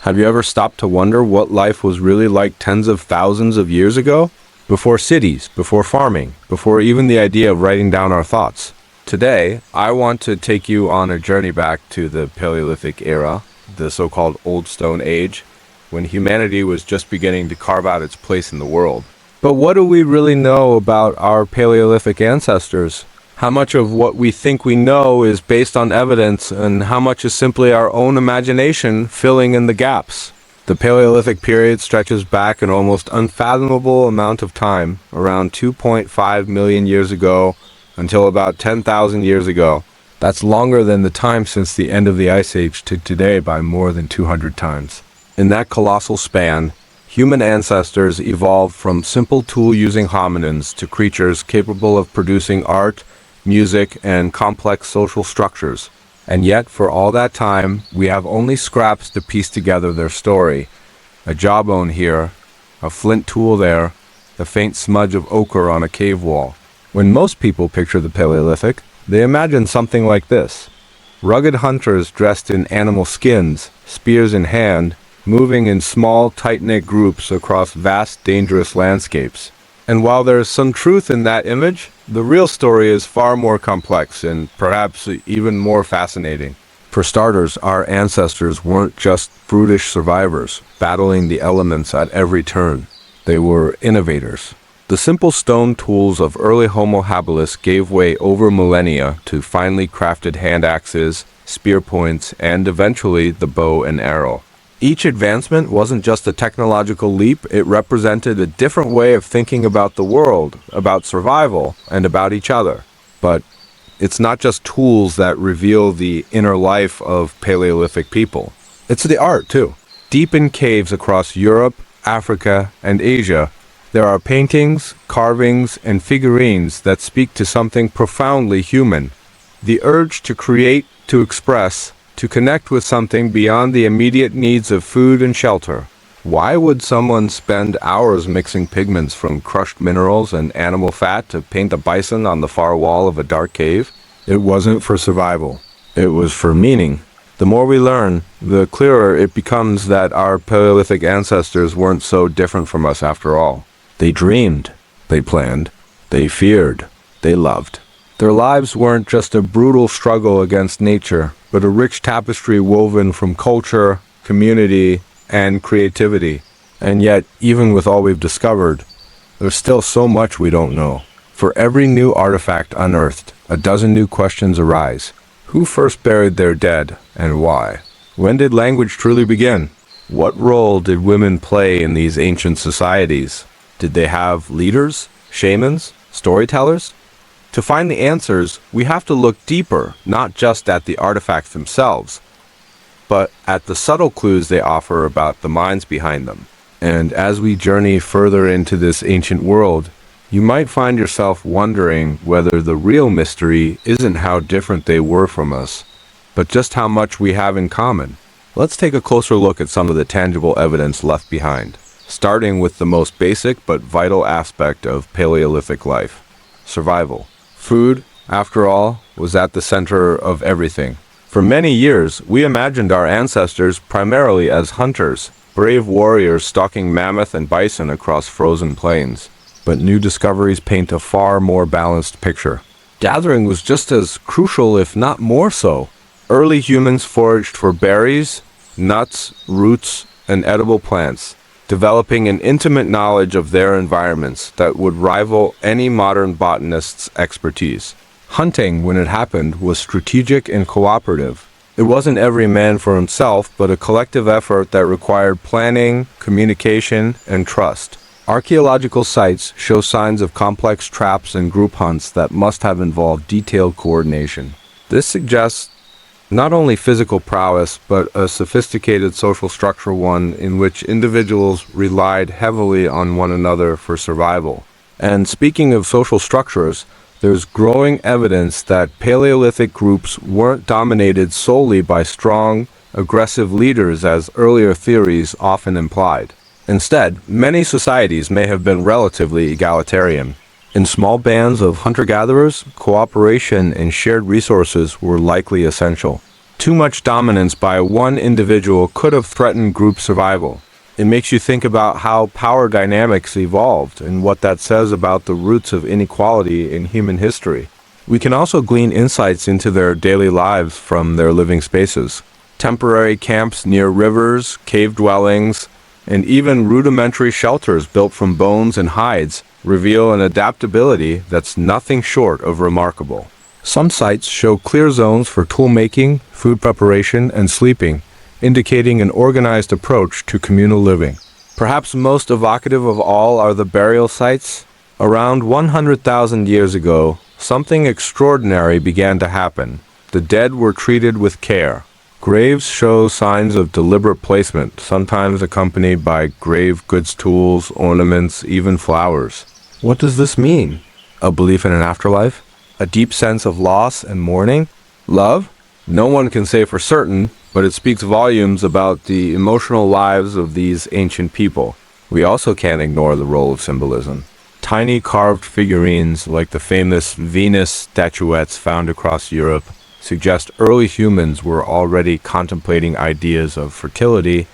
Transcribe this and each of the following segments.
Have you ever stopped to wonder what life was really like tens of thousands of years ago? Before cities, before farming, before even the idea of writing down our thoughts. Today, I want to take you on a journey back to the Paleolithic era, the so-called Old Stone Age, when humanity was just beginning to carve out its place in the world. But what do we really know about our Paleolithic ancestors? How much of what we think we know is based on evidence, and how much is simply our own imagination filling in the gaps? The Paleolithic period stretches back an almost unfathomable amount of time, around 2.5 million years ago, until about 10,000 years ago. That's longer than the time since the end of the Ice Age to today by more than 200 times. In that colossal span, human ancestors evolved from simple tool-using hominins to creatures capable of producing art, music, and complex social structures. And yet, for all that time, we have only scraps to piece together their story. A jawbone here, a flint tool there, the faint smudge of ochre on a cave wall. When most people picture the Paleolithic, they imagine something like this. Rugged hunters dressed in animal skins, spears in hand, moving in small, tight-knit groups across vast, dangerous landscapes. And while there is some truth in that image, the real story is far more complex and perhaps even more fascinating. For starters, our ancestors weren't just brutish survivors, battling the elements at every turn. They were innovators. The simple stone tools of early Homo habilis gave way over millennia to finely crafted hand axes, spear points, and eventually the bow and arrow. Each advancement wasn't just a technological leap, it represented a different way of thinking about the world, about survival, and about each other. But it's not just tools that reveal the inner life of Paleolithic people. It's the art, too. Deep in caves across Europe, Africa, and Asia, there are paintings, carvings, and figurines that speak to something profoundly human. The urge to create, to express, to connect with something beyond the immediate needs of food and shelter. Why would someone spend hours mixing pigments from crushed minerals and animal fat to paint a bison on the far wall of a dark cave? It wasn't for survival. It was for meaning. The more we learn, the clearer it becomes that our Paleolithic ancestors weren't so different from us after all. They dreamed, they planned, they feared, they loved. Their lives weren't just a brutal struggle against nature, but a rich tapestry woven from culture, community, and creativity. And yet, even with all we've discovered, there's still so much we don't know. For every new artifact unearthed, a dozen new questions arise. Who first buried their dead, and why? When did language truly begin? What role did women play in these ancient societies? Did they have leaders, shamans, storytellers? To find the answers, we have to look deeper, not just at the artifacts themselves, but at the subtle clues they offer about the minds behind them. And as we journey further into this ancient world, you might find yourself wondering whether the real mystery isn't how different they were from us, but just how much we have in common. Let's take a closer look at some of the tangible evidence left behind, starting with the most basic but vital aspect of Paleolithic life: survival. Food, after all, was at the center of everything. For many years, we imagined our ancestors primarily as hunters, brave warriors stalking mammoth and bison across frozen plains. But new discoveries paint a far more balanced picture. Gathering was just as crucial, if not more so. Early humans foraged for berries, nuts, roots, and edible plants, developing an intimate knowledge of their environments that would rival any modern botanist's expertise. Hunting, when it happened, was strategic and cooperative. It wasn't every man for himself, but a collective effort that required planning, communication, and trust. Archaeological sites show signs of complex traps and group hunts that must have involved detailed coordination. This suggests not only physical prowess, but a sophisticated social structure, one in which individuals relied heavily on one another for survival. And speaking of social structures, there's growing evidence that Paleolithic groups weren't dominated solely by strong, aggressive leaders as earlier theories often implied. Instead, many societies may have been relatively egalitarian. In small bands of hunter-gatherers, cooperation and shared resources were likely essential. Too much dominance by one individual could have threatened group survival. It makes you think about how power dynamics evolved and what that says about the roots of inequality in human history. We can also glean insights into their daily lives from their living spaces. Temporary camps near rivers, cave dwellings, and even rudimentary shelters built from bones and hides reveal an adaptability that's nothing short of remarkable. Some sites show clear zones for tool making, food preparation, and sleeping, indicating an organized approach to communal living. Perhaps most evocative of all are the burial sites. Around 100,000 years ago, something extraordinary began to happen. The dead were treated with care. Graves show signs of deliberate placement, sometimes accompanied by grave goods tools, ornaments, even flowers. What does this mean? A belief in an afterlife? A deep sense of loss and mourning? Love? No one can say for certain, but it speaks volumes about the emotional lives of these ancient people. We also can't ignore the role of symbolism. Tiny carved figurines like the famous Venus statuettes found across Europe suggest early humans were already contemplating ideas of fertility,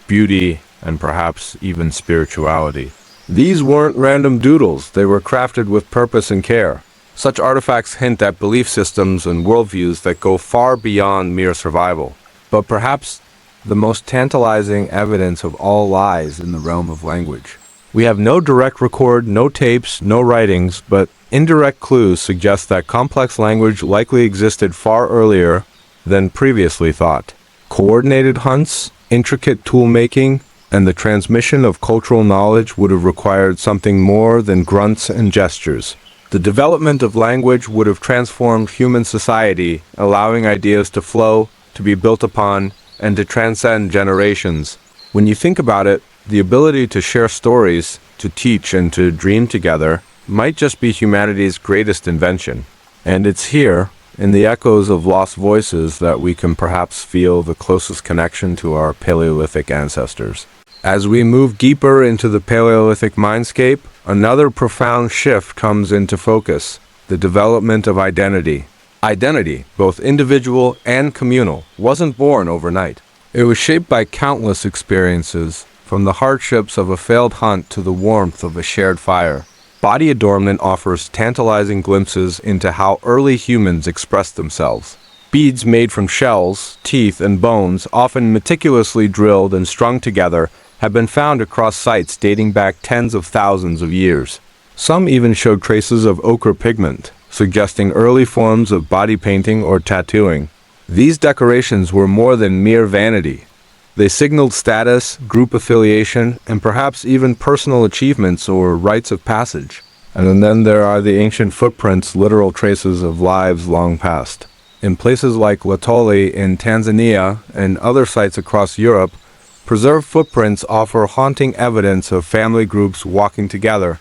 beauty, and perhaps even spirituality. These weren't random doodles, they were crafted with purpose and care. Such artifacts hint at belief systems and worldviews that go far beyond mere survival. But perhaps the most tantalizing evidence of all lies in the realm of language. We have no direct record, no tapes, no writings, but indirect clues suggest that complex language likely existed far earlier than previously thought. Coordinated hunts, intricate tool making, and the transmission of cultural knowledge would have required something more than grunts and gestures. The development of language would have transformed human society, allowing ideas to flow, to be built upon, and to transcend generations. When you think about it, the ability to share stories, to teach, and to dream together might just be humanity's greatest invention. And it's here, in the echoes of lost voices, that we can perhaps feel the closest connection to our Paleolithic ancestors. As we move deeper into the Paleolithic mindscape, another profound shift comes into focus: the development of identity. Identity, both individual and communal, wasn't born overnight. It was shaped by countless experiences, from the hardships of a failed hunt to the warmth of a shared fire. Body adornment offers tantalizing glimpses into how early humans expressed themselves. Beads made from shells, teeth, and bones, often meticulously drilled and strung together, have been found across sites dating back tens of thousands of years. Some even showed traces of ochre pigment, suggesting early forms of body painting or tattooing. These decorations were more than mere vanity. They signaled status, group affiliation, and perhaps even personal achievements or rites of passage. And then there are the ancient footprints, literal traces of lives long past. In places like Latoli in Tanzania and other sites across Europe, preserved footprints offer haunting evidence of family groups walking together,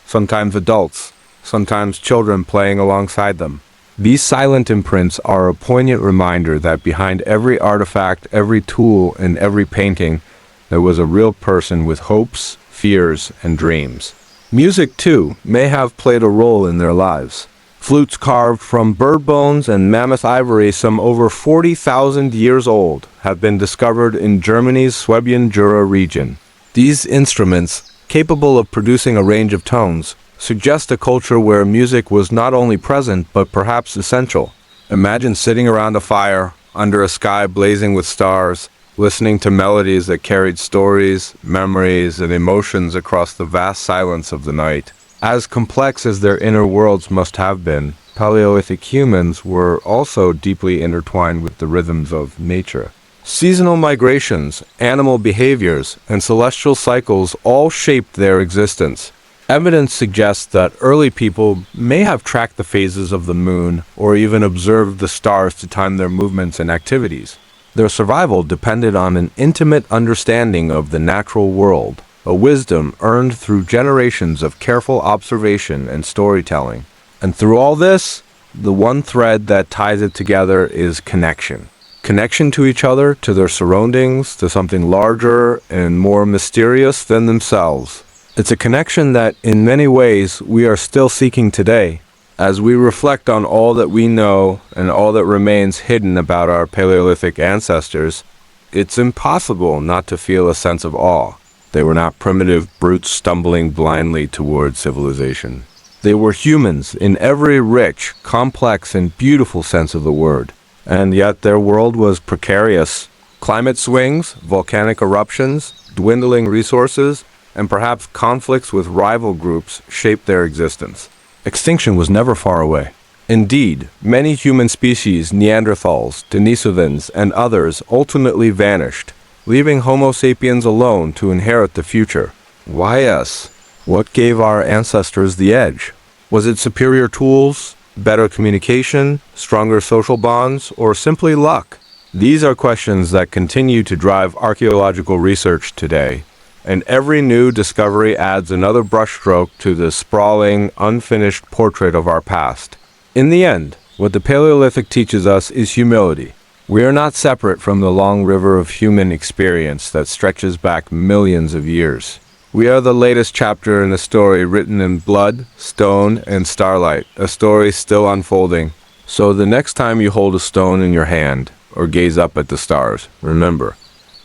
sometimes adults, sometimes children playing alongside them. These silent imprints are a poignant reminder that behind every artifact, every tool, and every painting, there was a real person with hopes, fears, and dreams. Music, too, may have played a role in their lives. Flutes carved from bird bones and mammoth ivory some over 40,000 years old have been discovered in Germany's Swabian Jura region. These instruments, capable of producing a range of tones, suggest a culture where music was not only present but perhaps essential. Imagine sitting around a fire, under a sky blazing with stars, listening to melodies that carried stories, memories, and emotions across the vast silence of the night. As complex as their inner worlds must have been, Paleolithic humans were also deeply intertwined with the rhythms of nature. Seasonal migrations, animal behaviors, and celestial cycles all shaped their existence. Evidence suggests that early people may have tracked the phases of the moon or even observed the stars to time their movements and activities. Their survival depended on an intimate understanding of the natural world, a wisdom earned through generations of careful observation and storytelling. And through all this, the one thread that ties it together is connection. Connection to each other, to their surroundings, to something larger and more mysterious than themselves. It's a connection that, in many ways, we are still seeking today. As we reflect on all that we know and all that remains hidden about our Paleolithic ancestors, it's impossible not to feel a sense of awe. They were not primitive brutes stumbling blindly toward civilization. They were humans in every rich, complex, and beautiful sense of the word. And yet their world was precarious. Climate swings, volcanic eruptions, dwindling resources, and perhaps conflicts with rival groups shaped their existence. Extinction was never far away. Indeed, many human species, Neanderthals, Denisovans, and others ultimately vanished, leaving Homo sapiens alone to inherit the future. Why us? What gave our ancestors the edge? Was it superior tools, better communication, stronger social bonds, or simply luck? These are questions that continue to drive archaeological research today, and every new discovery adds another brushstroke to the sprawling, unfinished portrait of our past. In the end, what the Paleolithic teaches us is humility. We are not separate from the long river of human experience that stretches back millions of years. We are the latest chapter in a story written in blood, stone, and starlight, a story still unfolding. So the next time you hold a stone in your hand or gaze up at the stars, remember,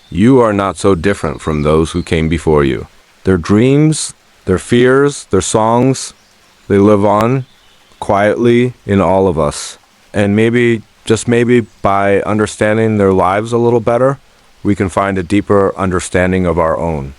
you are not so different from those who came before you. Their dreams, their fears, their songs, they live on quietly in all of us. And maybe, just maybe, by understanding their lives a little better, we can find a deeper understanding of our own.